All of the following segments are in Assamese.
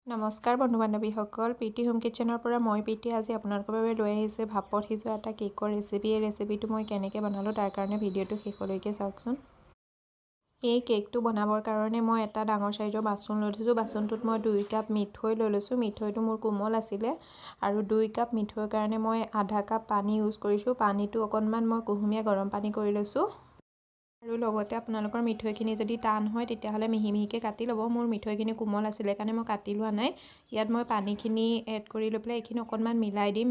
নমস্কাৰ বন্ধু বান্ধৱীসকল, প্ৰীতি হোম কিটচেনৰ পৰা মই প্ৰীতি আজি আপোনালোকৰ বাবে লৈ আহিছোঁ ভাপত সিজোৱা এটা কেকৰ ৰেচিপি। এই ৰেচিপিটো মই কেনেকৈ বনালোঁ তাৰ কাৰণে ভিডিঅ'টো শেষলৈকে চাওকচোন। এই কেকটো বনাবৰ কাৰণে মই এটা ডাঙৰ চাইজৰ বাচন লৈ থৈছোঁ। বাচনটোত মই 2 কাপ মিঠৈ লৈ লৈছোঁ। মিঠৈটো মোৰ কোমল আছিলে আৰু 2 কাপ মিঠৈৰ কাৰণে মই আধা কাপ পানী ইউজ কৰিছোঁ। পানীটো অকণমান মই কুহুমীয়া গৰম পানী কৰি লৈছোঁ। আৰু লগতে আপোনালোকৰ মিঠৈখিনি যদি টান হয় তেতিয়াহ'লে মিহি মিহিকৈ কাটি ল'ব। মোৰ মিঠৈখিনি কোমল আছিলে কাৰণে মই কাটি লোৱা নাই। ইয়াত মই পানীখিনি এড কৰি লৈ পেলাই এইখিনি অকণমান মিলাই দিম।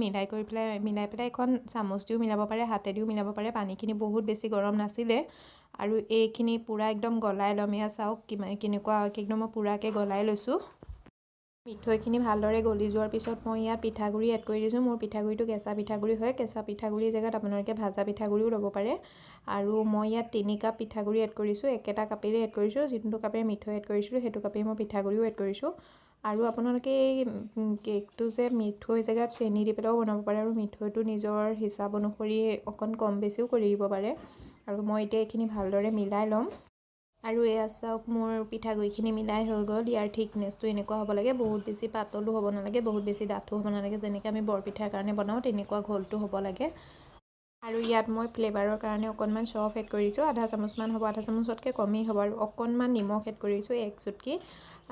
মিলাই পেলাই এখন চামুচ দিও মিলাব পাৰে, হাতেদিও মিলাব পাৰে। পানীখিনি বহুত বেছি গৰম নাছিলে আৰু এইখিনি পূৰা একদম গলাই ল'ম। এয়া চাওক কেনেকুৱা একদম মই পূৰাকৈ গলাই লৈছোঁ। মিঠৈখিনি ভালদৰে গলি যোৱাৰ পিছত মই ইয়াত পিঠাগুড়ি এড কৰি দিছোঁ। মোৰ পিঠাগুড়িটো কেঁচা পিঠাগুড়ি হয়। কেঁচা পিঠাগুড়িৰ জেগাত আপোনালোকে ভাজা পিঠাগুড়িও ল'ব পাৰে। আৰু মই ইয়াত 3 কাপ পিঠাগুড়ি এড কৰিছোঁ। একেটা কাপেৰে এড কৰিছোঁ। যোনটো কাপেৰে মিঠৈ এড কৰিছিলোঁ সেইটো কাপেৰে মই পিঠাগুড়িও এড কৰিছোঁ। আৰু আপোনালোকে এই কেকটো যে মিঠৈ জেগাত চেনি দি পেলাইও বনাব পাৰে আৰু মিঠৈটো নিজৰ হিচাপ অনুসৰি অকণ কম বেছিও কৰি দিব পাৰে। আৰু মই এতিয়া এইখিনি ভালদৰে মিলাই ল'ম। আৰু এয়া চাওক মোৰ পিঠাগুড়িখিনি মিলাই হৈ গ'ল। ইয়াৰ থিকনেছটো এনেকুৱা হ'ব লাগে, বহুত বেছি পাতলো হ'ব নালাগে, বহুত বেছি ডাঠো হ'ব নালাগে। যেনেকৈ আমি বৰপিঠাৰ কাৰণে বনাওঁ তেনেকুৱা ঘোলটো হ'ব লাগে। আৰু ইয়াত মই ফ্লেভাৰৰ কাৰণে অকণমান চফ এড কৰি দিছোঁ। আধা চামুচমান হ'ব, আধা চামুচতকৈ কমেই হ'ব। আৰু অকণমান নিমখ এড কৰিছোঁ 1 চুটকি।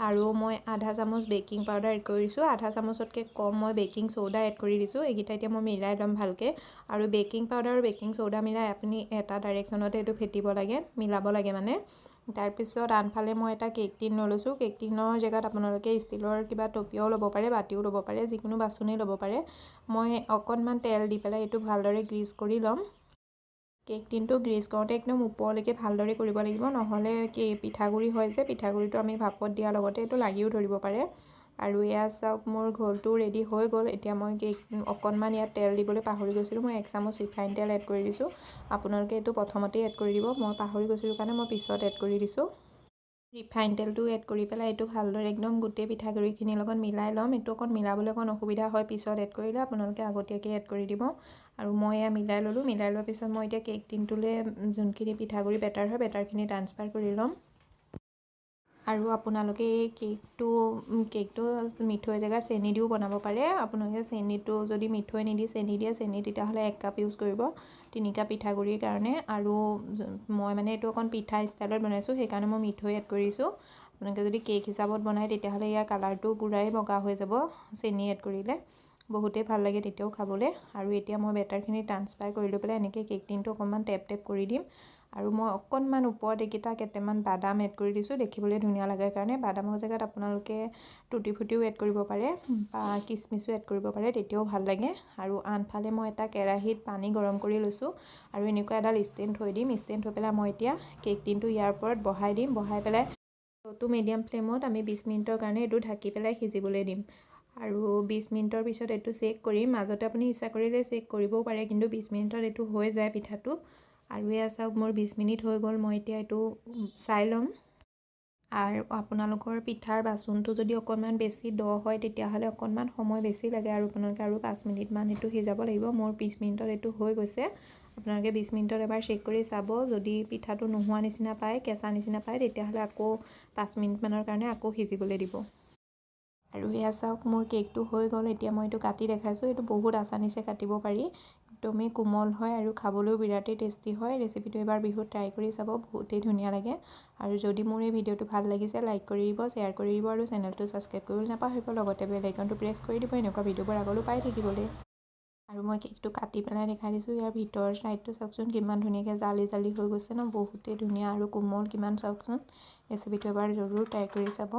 আৰু মই আধা চামুচ বেকিং পাউডাৰ এড কৰিছোঁ। আধা চামুচতকৈ কম মই বেকিং চ'ডা এড কৰি দিছোঁ। এইকেইটা এতিয়া মই মিলাই ল'ম ভালকৈ। আৰু বেকিং পাউডাৰ আৰু বেকিং চ'ডা মিলাই আপুনি এটা ডাইৰেকশ্যনতে এইটো ফেটিব লাগে, মিলাব লাগে মানে। তাৰপিছত আনফালে মই এটা কেক টিন লৈ লৈছোঁ। কেক টিনৰ জেগাত আপোনালোকে ষ্টিলৰ কিবা টপিয়াও ল'ব পাৰে, বাতিও ল'ব পাৰে, যিকোনো বাচনেই ল'ব পাৰে। মই অকণমান তেল দি পেলাই এইটো ভালদৰে গ্ৰীজ কৰি ল'ম। কেক টিনটো গ্ৰীজ কৰোঁতে একদম ওপৰলৈকে ভালদৰে কৰিব লাগিব, নহ'লে পিঠাগুড়ি হয় যে পিঠাগুড়িটো আমি ভাপত দিয়াৰ লগতে এইটো লাগিও ধৰিব পাৰে। আৰু এয়া চাওক মোৰ ঘোলটো ৰেডি হৈ গ'ল। এতিয়া মই কেক অকণমান ইয়াত তেল দিবলৈ পাহৰি গৈছিলোঁ। মই 1 চামুচ ৰিফাইন তেল এড কৰি দিছোঁ। আপোনালোকে এইটো প্ৰথমতেই এড কৰি দিব। মই পাহৰি গৈছিলোঁ কাৰণে মই পিছত এড কৰি দিছোঁ। ৰিফাইন তেলটো এড কৰি পেলাই এইটো ভালদৰে একদম গোটেই পিঠাগুড়িখিনিৰ লগত মিলাই ল'ম। এইটো অকণ মিলাবলৈ অকণ অসুবিধা হয়, পিছত এড কৰিলে আপোনালোকে আগতীয়াকৈ এড কৰি দিব। আৰু মই এয়া মিলাই ল'লোঁ। মিলাই লোৱাৰ পিছত মই এতিয়া কেক টিনটোলৈ যোনখিনি পিঠাগুড়ি বেটাৰ হয় বেটাৰখিনি ট্ৰান্সফাৰ কৰি ল'ম। আৰু আপোনালোকে এই কেকটো মিঠৈ জেগাত চেনি দিও বনাব পাৰে। আপোনালোকে চেনিটো যদি মিঠৈ নিদি চেনি দিয়ে, চেনি তেতিয়াহ'লে 1 কাপ ইউজ কৰিব 3 কাপ পিঠাগুড়িৰ কাৰণে। আৰু মই মানে এইটো অকণ পিঠা ষ্টাইলত বনাইছোঁ, সেইকাৰণে মই মিঠৈ এড কৰিছোঁ। আপোনালোকে যদি কেক হিচাপত বনায় তেতিয়াহ'লে ইয়াৰ কালাৰটো পূৰাই বগা হৈ যাব চেনি এড কৰিলে। বহুতেই ভাল লাগে তেতিয়াও খাবলৈ। আৰু এতিয়া মই বেটাৰখিনি ট্ৰান্সফাৰ কৰি লৈ পেলাই এনেকৈ কেক টিনটো অকণমান টেপ কৰি দিম। আৰু মই অকণমান ওপৰত কেইটামান বাদাম এড কৰি দিছোঁ, দেখিবলৈ ধুনীয়া লগাৰ কাৰণে। বাদামৰ জেগাত আপোনালোকে টুটি ফুটিও এড কৰিব পাৰে বা কিচমিচো এড কৰিব পাৰে, তেতিয়াও ভাল লাগে। আৰু আনফালে মই এটা কেৰাহীত পানী গৰম কৰি লৈছোঁ আৰু এনেকুৱা এডাল ষ্টেণ্ড থৈ দিম। ষ্টেণ্ড থৈ পেলাই মই এতিয়া কেক টিনটো ইয়াৰ ওপৰত বহাই দিম। বহাই পেলাই ল' টু মিডিয়াম ফ্লেমত আমি 20 মিনিটৰ কাৰণে এইটো ঢাকি পেলাই সিজিবলৈ দিম। আৰু 20 মিনিটৰ পিছত এইটো চেক কৰিম। মাজতে আপুনি ইচ্ছা কৰিলে চেক কৰিবও পাৰে, কিন্তু 20 মিনিটত এইটো হৈ যায় পিঠাটো। আৰু এয়া চাওক মোৰ 20 মিনিট হৈ গ'ল। মই এতিয়া এইটো চাই ল'ম। আৰু আপোনালোকৰ পিঠাৰ বাচনটো যদি অকণমান বেছি দ হয় তেতিয়াহ'লে অকণমান সময় বেছি লাগে আৰু আপোনালোকে আৰু 5 মিনিটমান এইটো সিজাব লাগিব। মোৰ 20 মিনিটত এইটো হৈ গৈছে। আপোনালোকে 20 মিনিটত এবাৰ চেক কৰি চাব। যদি পিঠাটো নোহোৱা নিচিনা পায়, কেঁচা নিচিনা পায়, তেতিয়াহ'লে আকৌ 5 মিনিটমানৰ কাৰণে আকৌ সিজিবলৈ দিব। আৰু এয়া চাওক মোৰ কেকটো হৈ গ'ল। এতিয়া মই এইটো কাটি দেখাইছোঁ। এইটো বহুত আসানিছে কাটিব পাৰি, একদমেই কোমল হয় আৰু খাবলৈও বিৰাটেই টেষ্টি হয়। ৰেচিপিটো এবাৰ বিহুত ট্ৰাই কৰি চাব, বহুতেই ধুনীয়া লাগে। আৰু যদি মোৰ এই ভিডিঅ'টো ভাল লাগিছে লাইক কৰি দিব, শ্বেয়াৰ কৰি দিব আৰু চেনেলটো ছাবস্ক্ৰাইব কৰিবলৈ নাপাহৰিব। লগতে বেল আইকনটো প্ৰেছ কৰি দিব এনেকুৱা ভিডিঅ'বোৰ আগলৈ পাই থাকিবলৈ। আৰু মই কেকটো কাটি পেলাই দেখাই দিছোঁ। ইয়াৰ ভিতৰৰ ছাইডটো চাওকচোন কিমান ধুনীয়াকৈ জালি জালি হৈ গৈছে ন, বহুতেই ধুনীয়া আৰু কোমল কিমান চাওকচোন। ৰেচিপিটো এবাৰ জৰুৰ ট্ৰাই কৰি চাব।